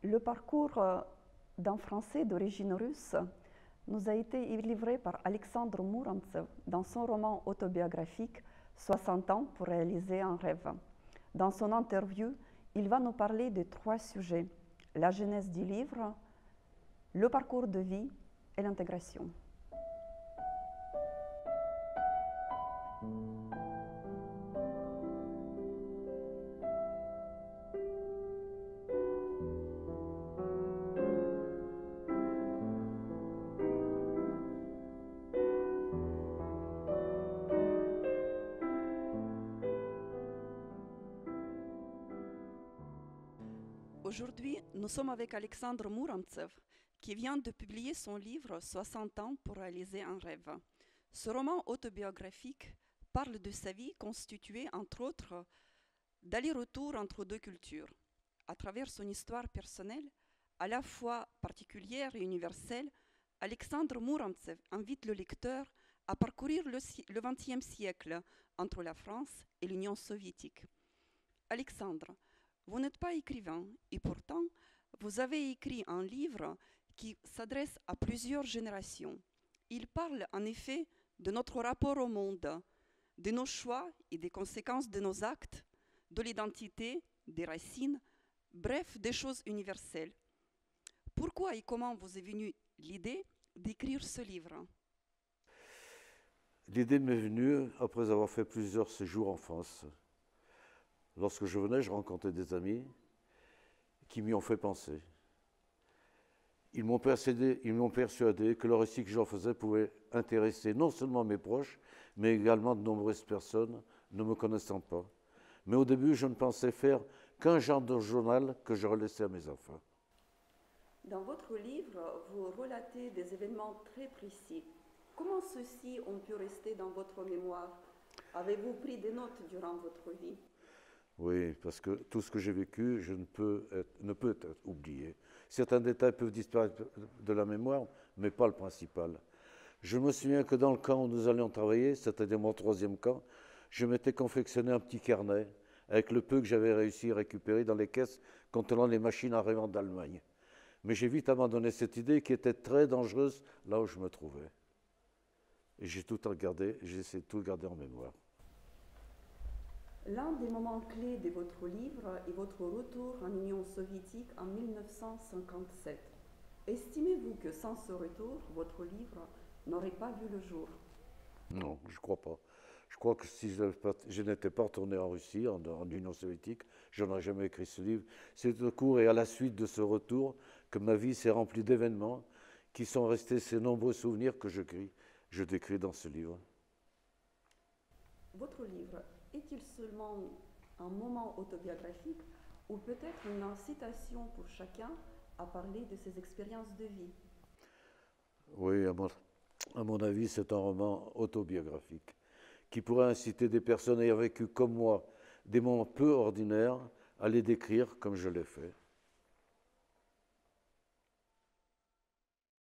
Le parcours d'un Français d'origine russe nous a été livré par Alexandre Mourantsev dans son roman autobiographique 60 ans pour réaliser un rêve. Dans son interview, il va nous parler de 3 sujets: la genèse du livre, le parcours de vie et l'intégration. Aujourd'hui, nous sommes avec Alexandre Mourantsev, qui vient de publier son livre 60 ans pour réaliser un rêve. Ce roman autobiographique parle de sa vie constituée, entre autres, d'aller-retour entre 2 cultures. À travers son histoire personnelle, à la fois particulière et universelle, Alexandre Mourantsev invite le lecteur à parcourir le XXe siècle entre la France et l'Union soviétique. Alexandre, vous n'êtes pas écrivain et pourtant, vous avez écrit un livre qui s'adresse à plusieurs générations. Il parle en effet de notre rapport au monde, de nos choix et des conséquences de nos actes, de l'identité, des racines, bref, des choses universelles. Pourquoi et comment vous est venue l'idée d'écrire ce livre? L'idée m'est venue après avoir fait plusieurs séjours en France. Lorsque je venais, je rencontrais des amis qui m'y ont fait penser. Ils m'ont persuadé que le récit que j'en faisais pouvait intéresser non seulement mes proches, mais également de nombreuses personnes ne me connaissant pas. Mais au début, je ne pensais faire qu'un genre de journal que je relaissais à mes enfants. Dans votre livre, vous relatez des événements très précis. Comment ceux-ci ont pu rester dans votre mémoire? Avez-vous pris des notes durant votre vie? Oui, parce que tout ce que j'ai vécu ne peut être oublié. Certains détails peuvent disparaître de la mémoire, mais pas le principal. Je me souviens que dans le camp où nous allions travailler, c'est-à-dire mon 3e camp, je m'étais confectionné un petit carnet avec le peu que j'avais réussi à récupérer dans les caisses contenant les machines arrivant d'Allemagne. Mais j'ai vite abandonné cette idée qui était très dangereuse là où je me trouvais. Et j'ai essayé de tout garder en mémoire. L'un des moments clés de votre livre est votre retour en Union soviétique en 1957. Estimez-vous que sans ce retour, votre livre n'aurait pas vu le jour? Non, je ne crois pas. Je crois que si je n'étais pas retourné en Russie, en Union soviétique, je n'aurais jamais écrit ce livre. C'est au cours et à la suite de ce retour que ma vie s'est remplie d'événements qui sont restés ces nombreux souvenirs que je décris dans ce livre. Votre livre est-il seulement un moment autobiographique ou peut-être une incitation pour chacun à parler de ses expériences de vie? Oui, à mon avis, c'est un roman autobiographique qui pourrait inciter des personnes ayant vécu comme moi des moments peu ordinaires à les décrire comme je l'ai fait.